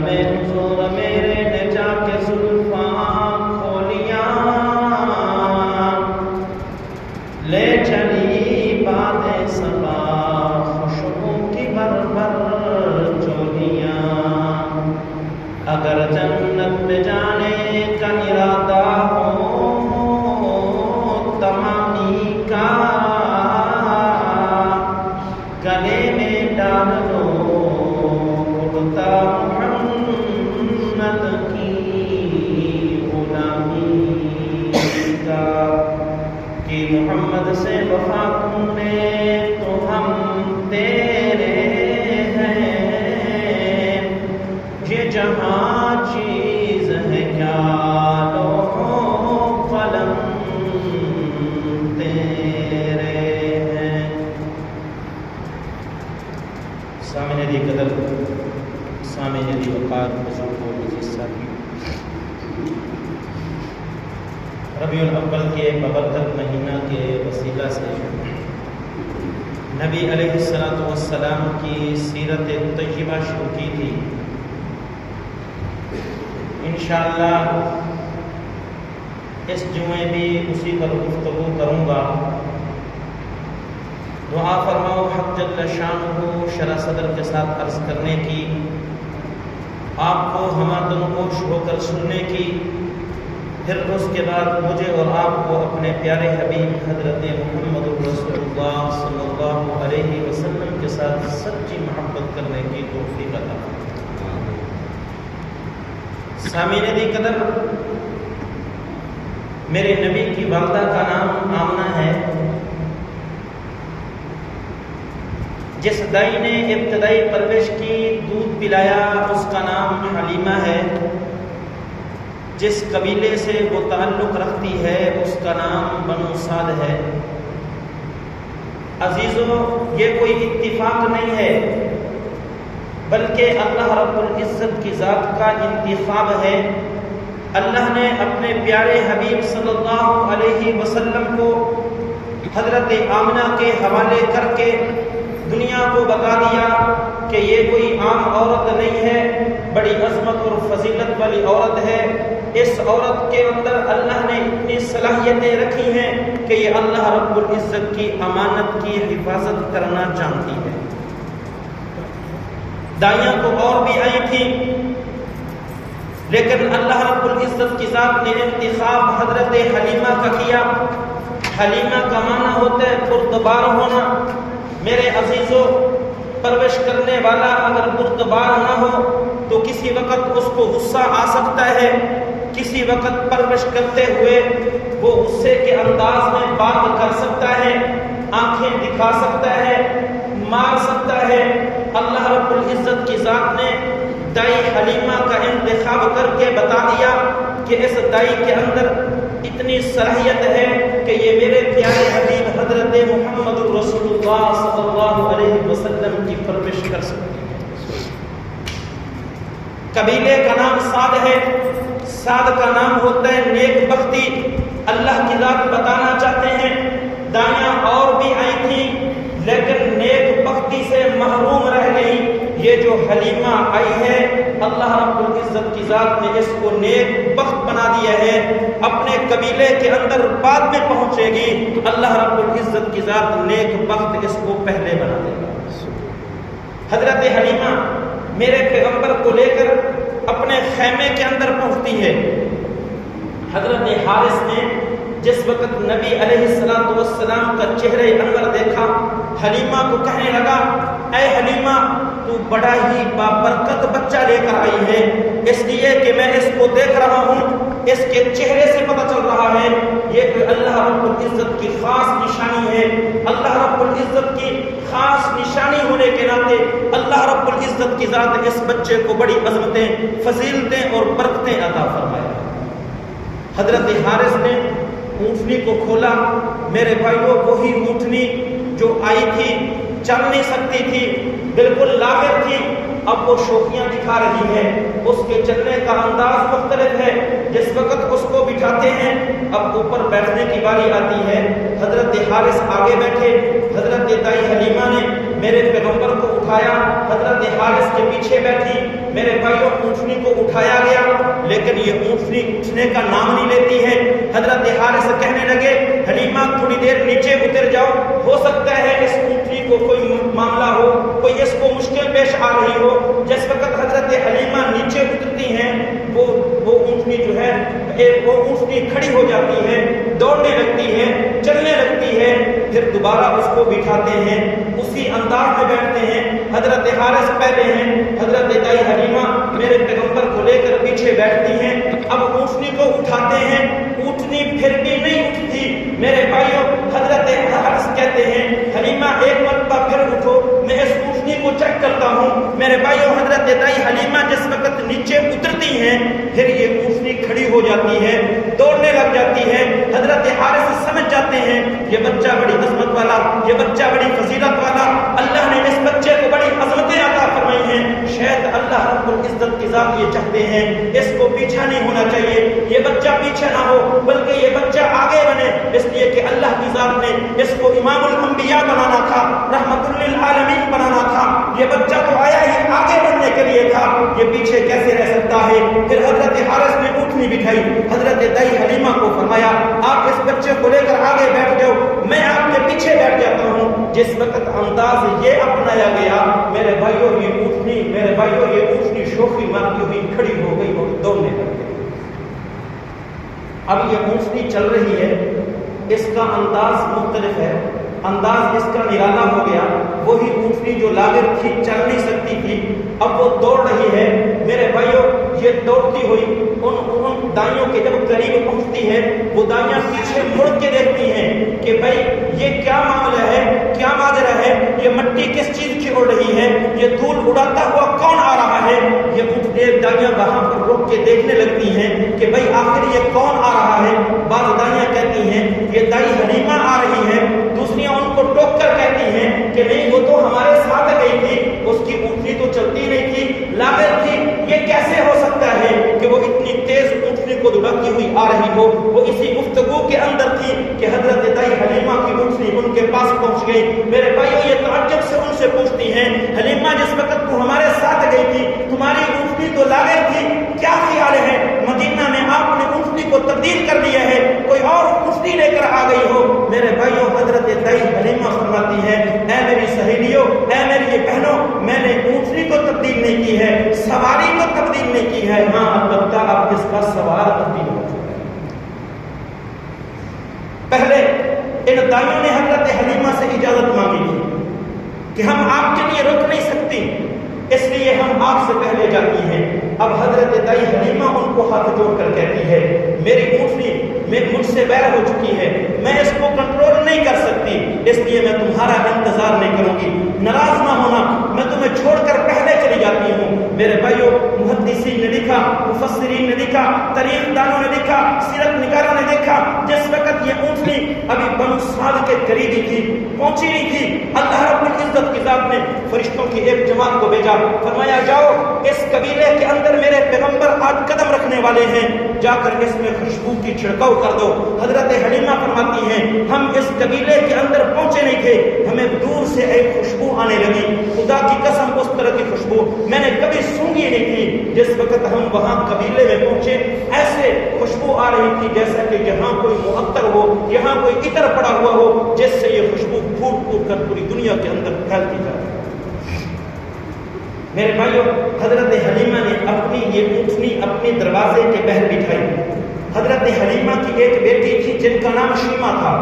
میں حضور میرے نے جا کے زلفاں کھولیاں، لے چلی بادیں صبا خوشبو کی بھر چولیاں، اگر جنت میں جانے کا ارادہ ہو تمامی کا، گلے میں ڈال دو کرتا محمد کی غلامی کا، کہ محمد سے وفا تم نے تو ہم تیرے ہیں، یہ جہاں چیز ہے کیا لوح و قلم تیرے ہیں۔ سامنے دی قدر، سامنے دی وقار، بزرگ و عزیز ساتھی، ربیع الاول کے ببرکت مہینہ کے وسیلہ سے نبی علیہ السلام کی سیرت طیبہ شروع کی تھی۔ انشاءاللہ اس جمعے بھی اسی پر گفتگو کروں گا۔ دعا فرماؤ حق جل شانہ شرح صدر کے ساتھ عرض کرنے کی، آپ کو ہمدن گوش ہو کر سننے کی، پھر اس کے بعد مجھے اور آپ کو اپنے پیارے حبیب حضرت محمد رسول اللہ صلی اللہ علیہ وسلم کے ساتھ سچی محبت کرنے کی توفیق عطا فرمائے۔ سامعین دی قدر، میرے نبی کی والدہ کا نام آمنہ ہے۔ جس دائی نے ابتدائی پرورش کی، دودھ پلایا، اس کا نام حلیمہ ہے۔ جس قبیلے سے وہ تعلق رکھتی ہے اس کا نام بنو سعد ہے۔ عزیزو، یہ کوئی اتفاق نہیں ہے، بلکہ اللہ رب العزت کی ذات کا انتخاب ہے۔ اللہ نے اپنے پیارے حبیب صلی اللہ علیہ وسلم کو حضرت آمنہ کے حوالے کر کے دنیا کو بتا دیا کہ یہ کوئی عام عورت نہیں ہے، بڑی عظمت اور فضیلت والی عورت ہے۔ اس عورت کے اندر اللہ نے اتنی صلاحیتیں رکھی ہیں کہ یہ اللہ رب العزت کی امانت کی حفاظت کرنا جانتی ہے۔ دائیاں تو اور بھی آئی تھیں، لیکن اللہ رب العزت کی ذات نے انتخاب حضرت حلیمہ کا کیا۔ حلیمہ کا معنی ہوتا ہے بردبار ہونا۔ میرے عزیزو، پرورش کرنے والا اگر بردبار نہ ہو تو کسی وقت اس کو غصہ آ سکتا ہے، کسی وقت پرورش کرتے ہوئے وہ غصے کے انداز میں بات کر سکتا ہے، آنکھیں دکھا سکتا ہے، مار سکتا ہے۔ اللہ رب العزت کی ذات نے دائی حلیمہ کا انتخاب کر کے بتا دیا کہ اس دائی کے اندر اتنی صلاحیت ہے کہ یہ میرے پیارے حبیب حضرت محمد رسول اللہ صلی اللہ علیہ وسلم کی پرورش کر سکتی ہے۔ قبیلے کا نام سعد ہے۔ سعد کا نام ہوتا ہے نیک بختی۔ اللہ کی ذات بتانا چاہتے ہیں، دائیاں اور بھی آئی تھیں لیکن نیک بختی سے محروم رہ گئی۔ یہ جو حلیمہ آئی ہے، اللہ رب العزت کی ذات نے اس کو نیک بخت بنا دیا ہے۔ اپنے قبیلے کے اندر بعد میں پہنچے گی، اللہ رب العزت کی ذات نیک بخت اس کو پہلے بنا دے گا۔ حضرت حلیمہ میرے پیغمبر کو لے کر اپنے خیمے کے اندر پہنچتی ہے۔ حضرت حارث نے جس وقت نبی علیہ السلام کا چہرہ انور دیکھا، حلیمہ کو کہنے لگا، اے حلیمہ، تو بڑا ہی بابرکت بچہ لے کر آئی ہے، اس لیے کہ میں اس کو دیکھ رہا ہوں، اس کے چہرے سے پتہ چل رہا ہے یہ کہ اللہ رب العزت کی خاص نشانی ہے۔ اللہ رب العزت کی خاص نشانی ہونے کے ناطے اللہ رب العزت کی ذات اس بچے کو بڑی عظمتیں، فضیلتیں اور برکتیں عطا فرمائے۔ حضرت حارث نے اونٹنی کو کھولا۔ میرے بھائیوں، وہی اونٹنی جو آئی تھی، چل نہیں سکتی تھی، بالکل لاغر تھی، اب وہ شوخیاں دکھا رہی ہے۔ اس کے چلنے کا انداز مختلف ہے۔ جس وقت اس کو بٹھاتے ہیں، اب اوپر بیٹھنے کی باری آتی ہے۔ حضرت حارث آگے بیٹھے، حضرت دائی حلیمہ نے میرے پیغمبر کو اٹھایا، حضرت حارث کے پیچھے بیٹھی۔ میرے بھائیوں اونٹنی کو اٹھایا گیا، لیکن یہ اونٹنی اٹھنے کا نام نہیں لیتی ہے۔ حضرت حارث کہنے لگے حلیمہ تھوڑی دیر نیچے اتر جاؤ، ہو سکتا ہے اس اونٹنی کو کوئی معاملہ ہو، کوئی اس کو مشکل پیش آ رہی ہو۔ جس وقت حضرت حلیمہ نیچے اترتی ہیں وہ اونٹنی جو ہے وہ اونٹنی کھڑی ہو جاتی ہے، دوڑنے لگتی ہے، چلنے لگتی ہے، پھر دوبارہ اس کو بٹھاتے ہیں، اسی انداز میں بیٹھتے ہیں۔ حضرت حارث پہلے ہیں، حضرت دائی حلیمہ میرے پیغمبر کو لے کر پیچھے بیٹھتی ہیں۔ اب اونٹنی کو اٹھاتے ہیں، اونٹنی پھر بھی نہیں اٹھتی۔ میرے بھائیوں حضرت حارث کہتے ہیں حلیمہ ایک مرتبہ پھر اٹھو، میں اس اونٹنی کو چیک کرتا ہوں۔ میرے بھائیوں حضرت دائی حلیمہ جس وقت نیچے اترتی ہیں پھر یہ اونٹنی کھڑی ہو جاتی ہے، دوڑنے لگ جاتی ہے۔ حضرت حارث سمجھ جاتے ہیں یہ بچہ بڑی عظمت والا، یہ بچہ بڑی فضیلت والا، اللہ نے اس بچے کو بڑی عظمتیں عطا فرمائی ہیں، شاید اللہ رب العزت کی ذات یہ چاہتے ہیں اس کو پیچھا نہیں ہونا چاہیے، یہ بچہ پیچھے نہ ہو بلکہ یہ بچہ آگے بنے، اس لیے کہ اللہ کی ذات نے اس کو امام الانبیاء بنانا تھا، رحمت للعالمین بنانا تھا۔ یہ بچہ تو آیا ہی آگے بڑھنے کے لیے تھا، یہ پیچھے کیسے رہ سکتا ہے؟ پھر حضرت حارث نے اونٹنی بٹھائی، حضرت دائی حلیمہ کو فرمایا آپ اس بچے کو لے کر آگے بیٹھ جاؤ، میں آپ کے پیچھے بیٹھ جاتا ہوں۔ جس وقت انداز یہ اپنایا گیا میرے بھائیوں یہ اونٹنی شوخی مارتی ہوئی کھڑی ہو گئی اور دوڑنے لگ گئی۔ اب یہ اونٹنی چل رہی ہے، اس کا انداز مختلف ہے، انداز اس کا نرالا ہو گیا۔ وہی اونٹنی جو لاغر تھی، چل نہیں سکتی تھی، اب وہ دوڑ رہی ہے۔ میرے بھائیوں یہ دوڑتی ہوئی ان دائیوں کے جب قریب پہنچتی ہے وہ دائیاں پیچھے مڑ کے دیکھتی ہیں کہ بھائی یہ کیا معاملہ ہے، کیا ماجرا ہے، یہ مٹی کس چیز کی اڑ رہی ہے، یہ دھول اڑاتا ہوا کون آ رہا ہے۔ یہ اونٹنی دائیاں وہاں پر رک کے دیکھنے لگتی ہیں کہ بھائی آخر یہ کون آ رہا ہے۔ بعض دائیاں کہتی ہیں یہ دائی حلیمہ آ رہی ہے، دوسریاں ان کو ٹوک کر کہتی ہیں کہ نہیں وہ تو ہمارے ساتھ گئی تھی، اس کی اونٹنی تو چلتی نہیں تھی، لاغر تھی، یہ کیسے ہو سکتا ہے کہ وہ اتنی تیز اونٹنی کو دوڑتی ہوئی آ رہی ہو۔ وہ اسی گفتگو کے اندر تھی کہ حضرت دائی حلیمہ کی اونٹنی ان کے پاس پہنچ گئی۔ میرے بھائیوں یہ تعجب سے ان سے پوچھتی ہیں حلیمہ جس وقت تو ہمارے ساتھ گئی تھی تمہاری اونٹنی تو لاغر تھی، کیا خیال ہے مدینہ میں آپ نے اونٹنی کو تبدیل کر دیا ہے، کوئی اور اونٹنی لے کر آ گئی ہو؟ میرے بھائیوں حضرت دائی حلیمہ فرماتی ہے اے میری سہیلیوں، اے میری بہنوں، میں نے اونٹنی کو تبدیل نہیں کی ہے، سواری کو تبدیل نہیں کی ہے، ہاں البتہ اب اس کا سوار تبدیل ہو چکا ہے۔ پہلے ان دائیوں نے حضرت حلیمہ سے اجازت مانگی تھی کہ ہم آپ کے لیے رک نہیں سکتی، اس لیے ہم آپ سے پہلے جاتی ہیں۔ اب حضرت دائی حلیمہ ان کو ہاتھ جوڑ کر کہتی ہے میری اونٹنی مجھ سے بیر ہو چکی ہے، میں اس کو کنٹرول نہیں کر سکتی، اس لیے میں تمہارا انتظار نہیں کروں گی، ناراض نہ ہونا، میں تمہیں چھوڑ کر پہلے چلی جاتی ہوں۔ میرے بھائیوں محدثین نے لکھا، مفسرین نے لکھا، تاریخ دانوں نے لکھا، سیرت نگاروں نے دیکھا جس وقت یہ اونٹنی ابھی بنو سعد کے قریب ہی تھی، پہنچی نہیں تھی، اللہ رب العزت کی ذات نے فرشتوں کی ایک جماعت کو بھیجا، فرمایا جاؤ اس قبیلے کے اندر میرے پیغمبر آج قدم رکھنے والے ہیں، جا کر اس میں خوشبو کی چھڑکاؤ کر دو۔ حضرت حلیمہ فرماتی ہیں ہم اس قبیلے کے اندر پہنچے نہیں تھے، ہمیں دور سے ایک خوشبو آنے لگی، خدا کی قسم اس طرح کی خوشبو میں نے کبھی سونگھی نہیں تھی۔ جس وقت ہم وہاں قبیلے میں پہنچے ایسے خوشبو آ رہی تھی جیسا کہ یہاں کوئی معطر ہو، یہاں کوئی عطر پڑا ہوا ہو، جس سے یہ خوشبو پھوٹ پھوٹ کر پوری دنیا کے اندر پھیلتی جا رہی ہے۔ میرے بھائیوں حضرت حلیمہ نے اپنی یہ اونٹنی اپنے دروازے کے باہر بٹھائی۔ حضرت حلیمہ کی ایک بیٹی تھی جن کا نام شیمہ تھا،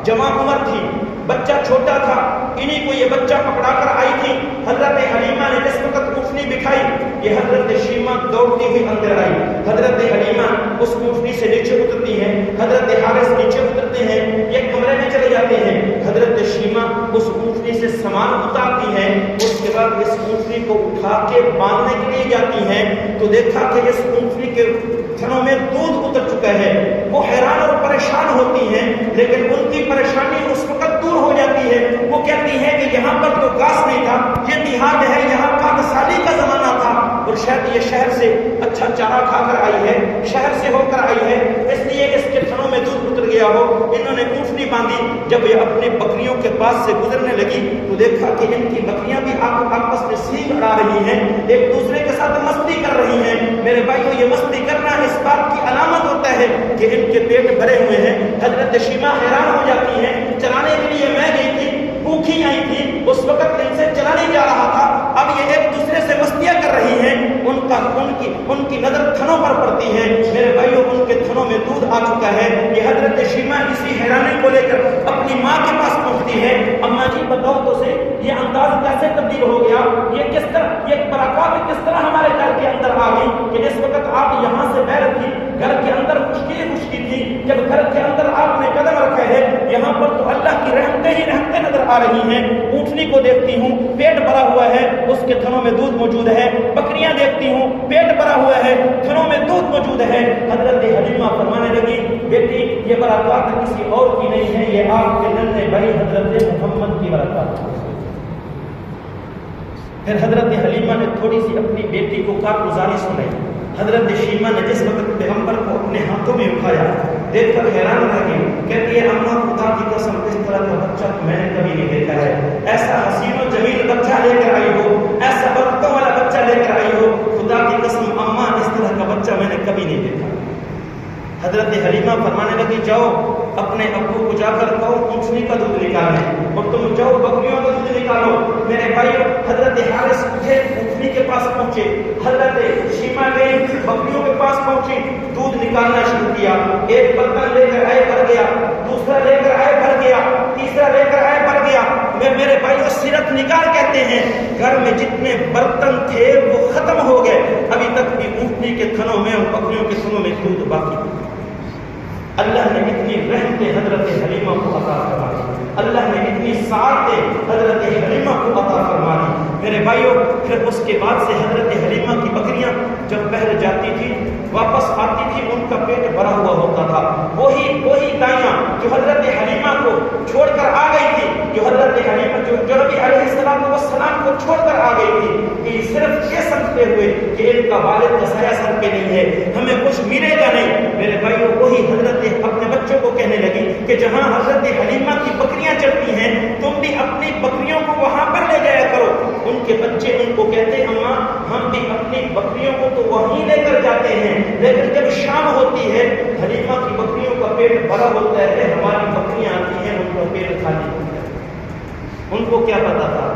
جوان عمر تھی، بچہ چھوٹا تھا، انہی کو یہ بچہ پکڑا کر آئی تھی۔ حضرت حلیمہ نے جس وقت اونٹنی بٹھائی یہ حضرت شیمہ دوڑتی ہوئی اندر آئی۔ حضرت حلیمہ اس اونٹنی سے نیچے اترتی ہیں، حضرت حارث نیچے اترتے ہیں، ایک کمرے میں چلے جاتے ہیں۔ حضرت شیمہ اس اونٹنی سے سامان اتارتی ہیں، اس کے بعد اس اونٹنی کو اٹھا کے باندھنے کے لیے جاتی ہیں تو دیکھا کہ اس اونٹنی کے تھنوں میں دودھ اتر چکا ہے۔ وہ حیران اور پریشان ہوتی ہیں، لیکن ان کی پریشانی اس وقت دور ہو جاتی ہے۔ وہ کہتی ہیں کہ یہاں پر تو گھاس نہیں تھا، یہ دیہات ہے، یہاں پاکسالی کا زمانہ تھا، اور شاید یہ شہر سے اچھا چارہ کھا کر آئی ہے، شہر سے ہو کر آئی ہے، اس لیے اس کے تھنوں میں دودھ اتر گیا ہو۔ انہوں نے اونٹنی باندھی، جب یہ اپنی بکریوں کے پاس سے گزرنے لگی تو دیکھا کہ ان کی بکریاں بھی آپس میں سینگ اڑا رہی ہیں، ایک دوسرے کے ساتھ مستی کر رہی ہیں۔ میرے بھائیو، یہ مستی کرنا اس بات کی علامت ہوتا ہے کہ ان کے پیٹ بھرے ہوئے ہیں۔ حضرت شیمہ حیران ہو جاتی ہیں، چلانے کے لیے میں گئی تھی، بھوکھی آئی تھی، اس وقت ان سے چلا نہیں جا رہا تھا، اب یہ ایک دوسرے سے مستیاں کر رہی ہیں، ان کی نظر تھنوں پر پڑتی ہے۔ میرے بھائیوں، ان کے تھنوں میں دودھ آ چکا ہے۔ یہ حضرت شیمہ اسی حیرانی کو لے کر اپنی ماں کے پاس پہنچتی ہے۔ اماں جی بتاؤ تو سے یہ انداز کیسے تبدیل ہو گیا، یہ کس طرح، یہ برکات کس طرح ہمارے گھر کے اندر آ گئی کہ جس وقت آپ یہاں سے باہر تھی گھر کے اندر خشکی تھی، جب گھر کے اندر آپ نے قدم رکھا ہے یہاں پر تو اللہ کی رحمتیں ہی رحمتیں نظر آ رہی ہیں۔ اونٹنی کو دیکھتی ہوں، پیٹ بھرا ہوا ہے، اس کے تھنوں میں دودھ موجود ہے۔ بکریاں دیکھتی ہوں، پیٹ بھرا ہوا ہے، تھنوں میں دودھ موجود ہے۔ حضرت حلیمہ فرمانے لگی، بیٹی یہ برکات کسی اور کی نہیں ہے، یہ آپ کے ننھے بھائی حضرت محمد کی برکات ہے۔ پھر حضرت حلیمہ نے تھوڑی سی اپنی بیٹی کو کارگزاری سنائی۔ حضرت شیمہ نے جس وقت پیغمبر کو اپنے ہاتھوں میں اٹھایا دیکھ کر حیران رہ گئی، کہتی ہے اماں خدا کی قسم اس طرح کا بچہ میں نے کبھی نہیں دیکھا ہے، ایسا حسین و جمیل بچہ لے کر آئی ہو، ایسا برکتوں والا بچہ لے کر آئی ہو، خدا کی قسم اماں اس طرح کا بچہ میں نے کبھی نہیں دیکھا۔ حضرت حلیمہ فرمانے لگی، جاؤ اپنے ابو کو جا کر کہو اونٹنی کا دودھ نکالیں، اور تم جاؤ بکریوں کا دودھ نکالو۔ میرے بھائیو، حضرت حارث اٹھے، اونٹنی کے پاس پہنچے، حضرت شیمہ گئی بکریوں کے پاس پہنچی، دودھ نکالنا شروع کیا۔ ایک برتن لے کر آئے بھر گیا، دوسرا لے کر آئے بھر گیا، تیسرا لے کر آئے بھر گیا۔ میرے بھائیو، سیرت نگار کہتے ہیں گھر میں جتنے برتن تھے وہ ختم ہو گئے، ابھی تک بھی اونٹنی کے تھنوں میں اور بکریوں کے تھنوں میں دودھ باقی تھا۔ اللہ نے اتنی رحمتیں حضرت حلیمہ کو عطا فرما دی، اللہ نے اتنی سعادتیں حضرت حلیمہ کو عطا فرما دی۔ میرے بھائیوں، پھر اس کے بعد سے حضرت حلیمہ کی بکریاں جب بہر جاتی تھی واپس آتی تھی، ان کا پیٹ بھرا ہوا ہوتا تھا۔ وہی دائیاں جو حضرت حلیمہ کو چھوڑ کر آ گئی تھی، جو حضرت حلیمہ جو نبی علیہ السلام کو چھوڑ کر آ گئی تھی، کہ صرف یہ سمجھتے ہوئے کہ ان کا والد کا سایہ سر پہ نہیں ہے، ہمیں کچھ ملے گا نہیں۔ میرے بھائیوں، وہی حضرت اپنے بچوں کو کہنے لگی کہ جہاں حضرت حلیمہ کی بکریاں چلتی ہیں تم بھی اپنی بکریوں کو وہاں پر لے جایا کرو۔ ان کے بچے ان کو کہتے، اماں ہم بھی اپنی بکریوں کو تو وہیں لے کر جاتے ہیں، لیکن جب شام ہوتی ہے حلیمہ کی بکریوں کا پیٹ بھرا ہوتا ہے، ہماری بکریاں آتی ہیں ان کا پیٹ خالی ہوتا ہے۔ ان کو کیا پتا تھا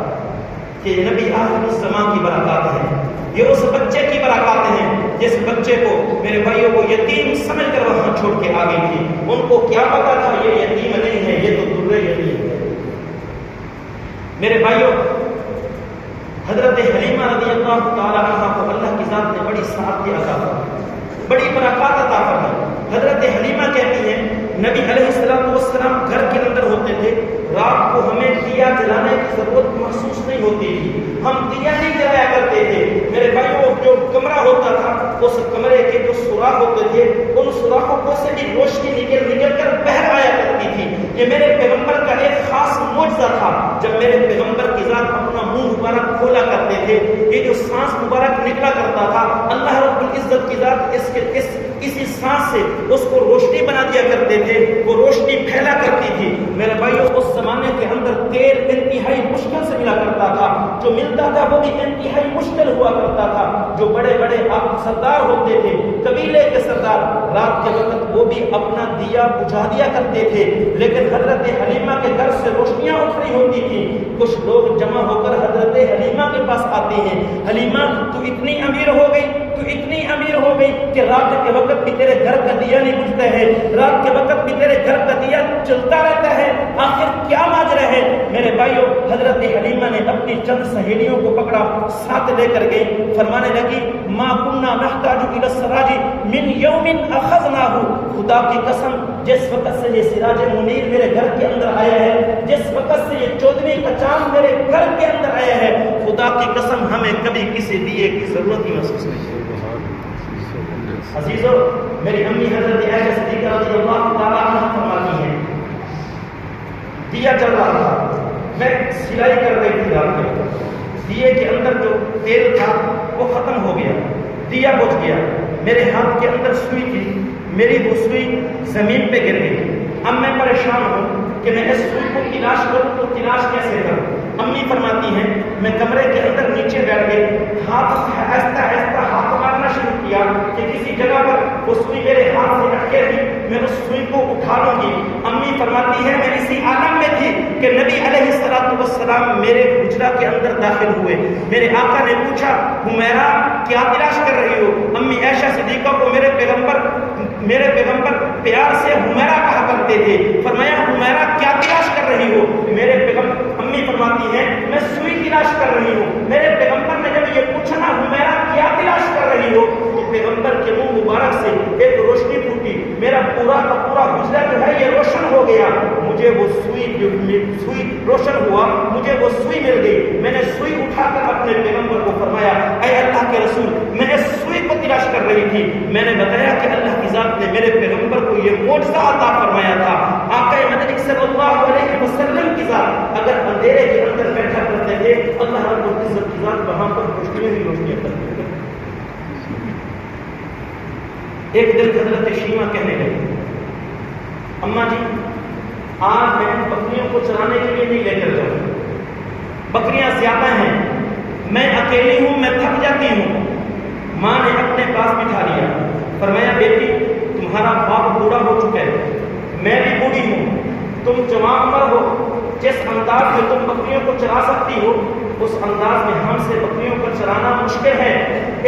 کہ نبی آخر الزمان کی برکات ہے، یہ اس بچے کی برکات ہیں جس بچے کو میرے بھائیوں کو یتیم سمجھ کر وہاں چھوڑ کے آ گئی تھی۔ ان کو کیا پتا تھا یہ یتیم نہیں ہے، یہ تو در یتیم ہے۔ میرے بھائیوں، حضرت حلیمہ رضی اللہ تعالی عنہ کو اللہ کی ذات نے بڑی سعادت عطا فرمائی، بڑی برکات عطا فرمائی۔ حضرت حلیمہ کہتی ہیں نبی علیہ السلام گھر کے اندر ہوتے تھے، رات کو ہمیں دیا جلانے کی ضرورت محسوس نہیں ہوتی تھی، ہم دیا نہیں جلایا کرتے تھے۔ میرے بھائیوں، جو کمرہ ہوتا تھا اس کمرے کے جو سوراخ ہوتے تھے ان سوراخوں کو سے بھی روشنی نکل کر بہر آیا کرتی تھی۔ یہ میرے پیغمبر کا ایک خاص معجزہ تھا، جب میرے پیغمبر کی ذات اپنا منہ مبارک کھولا کرتے تھے، یہ جو سانس مبارک نکلا کرتا تھا، اللہ رب العزت کی ذات اسی سانس سے اس کو روشنی بنا دیا کرتے تھے، وہ روشنی پھیلا کرتی تھی۔ میرے بھائیوں، اس زمانے کے اندر تیل انتہائی مشکل سے ملا کرتا تھا، جو ملتا تھا وہ بھی انتہائی مشکل ہوا کرتا تھا۔ جو بڑے بڑے سردار ہوتے تھے، قبیلے کے سردار، رات کے وقت وہ بھی اپنا دیا بجھا دیا کرتے تھے، لیکن حضرت حلیمہ کے گھر سے روشنیاں اٹھ رہی ہوتی تھی۔ کچھ لوگ جمع ہو کر حضرت حلیمہ کے پاس آتے ہیں، حلیمہ تو اتنی امیر ہو گئی، تو اتنی امیر ہو گئی کہ رات کے وقت بھی تیرے گھر کا دیا نہیں بجھتا ہے، رات کے وقت بھی تیرے گھر کا دیا چلتا رہتا ہے، آخر کیا ماجرا ہے؟ میرے بھائیوں، حضرت حلیمہ نے اپنی چند سہیلیوں کو پکڑا، ساتھ لے کر گئی، فرمانے لگی ما کننا نحتاج الی السراج من یوم اخذناہ، خدا کی قسم جس وقت سے یہ سراج منیر میرے گھر کے اندر آیا ہے، جس وقت سے یہ 14ویں کا چاند میرے گھر کے اندر آیا ہے، خدا کی قسم ہمیں کبھی کسی دیے کی ضرورت ہی محسوس نہیں ہوئی۔ عزیزو، میری امی حضرت عائشہ صدیقہ رضی اللہ تعالی عنہ فرماتی ہیں، دیا چل رہا تھا، میں سلائی کر رہی تھی رات میں، دیے کے اندر جو تیل تھا وہ ختم ہو گیا، دیا بجھ گیا، میرے ہاتھ کے اندر سوئی تھی، میری وہ سوئی زمین پہ گر گئی۔ اب میں پریشان ہوں کہ میں اس سوئی کو تلاش کروں تو تلاش کیسے کروں؟ امی فرماتی ہیں میں کمرے کے اندر نیچے بیٹھ گئی، ہاتھ آہستہ آہستہ ہاتھ مارنا شروع کیا کہ کسی جگہ پر وہ سوئی میرے ہاتھ سے اٹکے تھی، میں اس سوئی کو اٹھا لوں گی۔ امی فرماتی ہے میں اسی عالم میں تھی کہ نبی علیہ السلام میرے حجرہ کے اندر داخل ہوئے۔ میرے آقا نے پوچھا حمیرہ کیا تلاش کر رہی ہو؟ امی عائشہ صدیقہ کو میرے پیغمبر پیار سے حمیرہ کہا کرتے تھے۔ فرمایا حمیرہ کیا تلاش کر رہی ہو؟ امی فرماتی ہے میں سوئی تلاش کر رہی ہوں۔ میرے پیغمبر نے جب یہ پوچھا نا حمیرہ کیا تلاش کر رہی ہو، تو پیغمبر کے منہ مبارک سے ایک روشنی پھوٹی، میرا پورا کا پورا حجرہ جو ہے یہ روشن ہو گیا، مجھے وہ سوئی روشن ہوا، مجھے وہ سوئی مل گئی۔ میں نے سوئی اٹھا کر اپنے پیغمبر کو فرمایا اے اللہ کے رسول میں اس سوئی کو تلاش کر رہی تھی۔ میں نے بتایا کہ اللہ کی ذات نے میرے پیغمبر کو یہ معجزہ عطا فرمایا تھا۔ آقا مدنی صلی اللہ علیہ وسلم کی ذات اگر اندھیرے کے اندر بیٹھا کرتے تھے، اللہ رب العزت کی ذات وہاں پر روشنیاں ہی روشنیاں کرتی تھی۔ ایک دن حضرت شیمہ کہنے لگی اماں جی آج میں بکریوں کو چرانے کے لیے نہیں لے کر جاؤں، بکریاں زیادہ ہیں، میں اکیلی ہوں، میں تھک جاتی ہوں۔ ماں نے اپنے پاس بٹھا لیا، فرمایا بیٹی تمہارا باپ بوڑھا ہو چکا ہے، میں بھی بوڑھی ہوں، تم جوان عمر ہو، جس انداز میں تم بکریوں کو چرا سکتی ہو اس انداز میں ہم سے بکریوں کو چرانا مشکل ہے،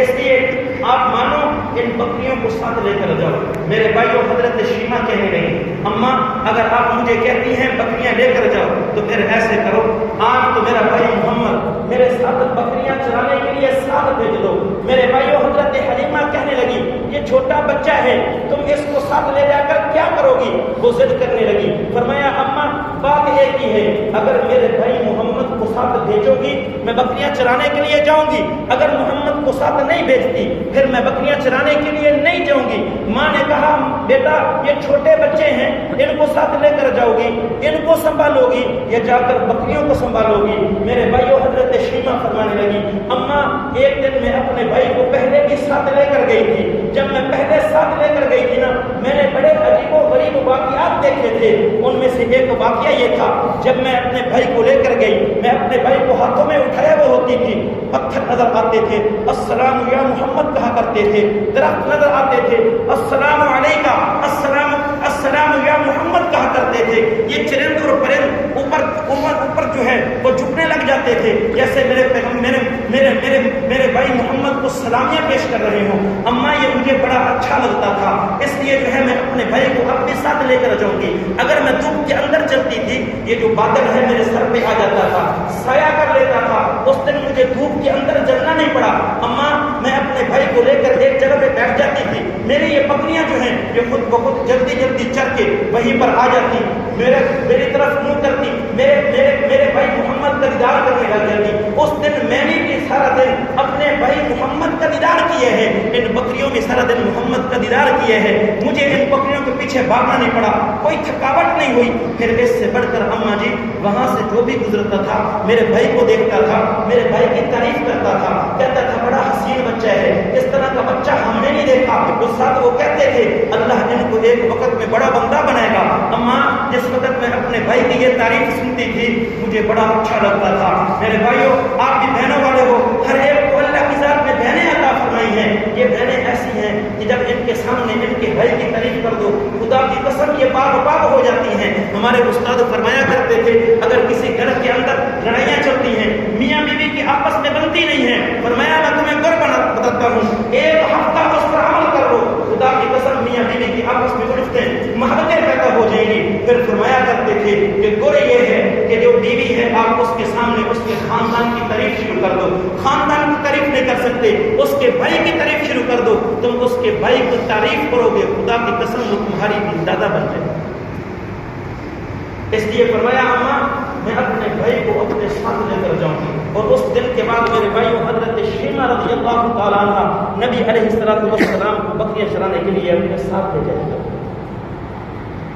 اس لیے آپ مانو ان بکریوں کو ساتھ لے کر جاؤ۔ میرے بھائیو حضرت شیمہ کہنے لگی اماں اگر آپ مجھے کہتی ہیں بکریاں لے کر جاؤ تو پھر ایسے کرو آج تو میرا بھائی محمد میرے ساتھ بکریاں چرانے کے لیے ساتھ بھیج دو۔ میرے بھائیو حضرت حلیمہ کہنے لگی یہ چھوٹا بچہ ہے تم اس کو ساتھ لے جا کر کیا کرو گی؟ وہ ضد کرنے لگی، فرمایا اماں بات ایک ہی ہے، اگر میرے بھائی محمد کو ساتھ بھیجو گی میں بکریاں چرانے کے لیے جاؤں گی، اگر محمد کو ساتھ نہیں بھیجتی پھر میں بکریاں چرانے کے لیے نہیں جاؤں گی۔ ماں نے کہا بیٹا یہ چھوٹے بچے ہیں ان کو ساتھ لے کر جاؤ گی، ان کو سنبھالو گی یا جا کر بکریوں کو سنبھالو گی؟ میرے بھائیو حضرت شیمہ فرمانے لگی اماں ایک دن میں اپنے بھائی کو پہلے بھی ساتھ لے کر گئی تھی، جب میں پہلے ساتھ لے کر گئی تھی نا میں نے بڑے عجیب و غریب واقعات دیکھے تھے، ان میں سے ایک واقعہ یہ تھا جب میں اپنے بھائی کو لے کر گئی میں اپنے بھائی کو ہاتھوں میں اٹھائے وہ ہوتی تھی، پتھر نظر آتے تھے السلام یا محمد کہا کرتے تھے، درخت نظر آتے تھے السلام علیکہ السلام یا محمد کہا کرتے تھے، یہ چرند اور پرند اوپر جو ہے وہ جھکنے لگ جاتے تھے جیسے میرے بھائی محمد کو سلامیاں پیش کر رہے ہوں۔ اماں یہ مجھے بڑا اچھا لگتا تھا اس لیے جو ہے میں اپنے بھائی کو اپنے ساتھ لے کر جاؤں گی، اگر میں دھوپ کے اندر چلتی تھی یہ جو بادل ہے میرے سر پہ آ جاتا تھا سایہ کر لیتا تھا، اس دن مجھے دھوپ کے اندر جلنا نہیں پڑا۔ اماں میں اپنے بھائی کو لے کر ایک جگہ پہ بیٹھ جاتی تھی، میری یہ بکریاں جو ہیں یہ خود بخود جلدی چل کے وہیں پر آ جاتی، میری طرف منہ کرتی، میرے بھائی محمد کا دیدار کرنے لگ جاتی۔ اس دن میں نے بھی سارا دن اپنے بھائی محمد کا دیدار کیے ہیں، ان بکریوں میں سارا دن محمد کا دیدار کیے ہیں، مجھے ان بکریوں کے پیچھے بھاگنا نہیں پڑا، کوئی تھکاوٹ نہیں ہوئی۔ پھر اس سے بڑھ کر اماں جی وہاں سے جو بھی گزرتا تھا میرے بھائی کو دیکھتا تھا، میرے بھائی کی تعریف کرتا تھا، کہتا تھا بڑا حسین بچہ ہے، اس طرح کا بچہ ہم نے نہیں دیکھا۔ اس ساتھ وہ کہتے تھے اللہ ان کو ایک وقت میں بڑا بندہ بنائے گا۔ اماں جس وقت میں اپنے بھائی کی یہ تعریف سنتی تھی مجھے بڑا اچھا لگتا تھا۔ میرے بھائیوں آپ بھی بہنوں والے ہو، ہر ایک کو اللہ کی ذات نے بہنیں عطا فرمائی ہیں، یہ بہنیں ایسی ہیں کہ جب ان کے سامنے ان کے بھائی کی تعریف کر دو خدا کی قسم یہ باغ ہو جاتی ہیں۔ ہمارے استاد فرمایا کرتے تھے اگر کسی گھر کے اندر لڑائیاں چلتی ہیں میاں بیوی کی آپس میں بنتی نہیں ہیں، فرمایا میں تمہیں گر بتاتا ہوں ایک ہفتہ اس پر عمل کر لو خدا کی قسم میاں بیوی کی آپس میں الفتیں محبتیں پیدا ہو جائیں گی۔ پھر فرمایا کرتے تھے کہ گر یہ ہے کہ جو بیوی ہے آپ اس کے سامنے اس کے خاندان کی تعریف شروع کر دو، خاندان کی تعریف نہیں کر سکتے اس کے بھائی کی تعریف شروع کر دو، تم اس کے بھائی کی تعریف کرو گے خدا کی قسم وہ تمہاری بھی دادا بن جائے۔ اس لیے فرمایا اماں میں اپنے بھائی کو اپنے ساتھ لے کر جاؤں گی۔ اور اس دن کے بعد میرے بھائیوں حضرت شیمہ رضی اللہ تعالیٰ عنہ نبی علیہ السلام کو بکریاں چرانے کے لیے اپنے ساتھ لے جائے گا۔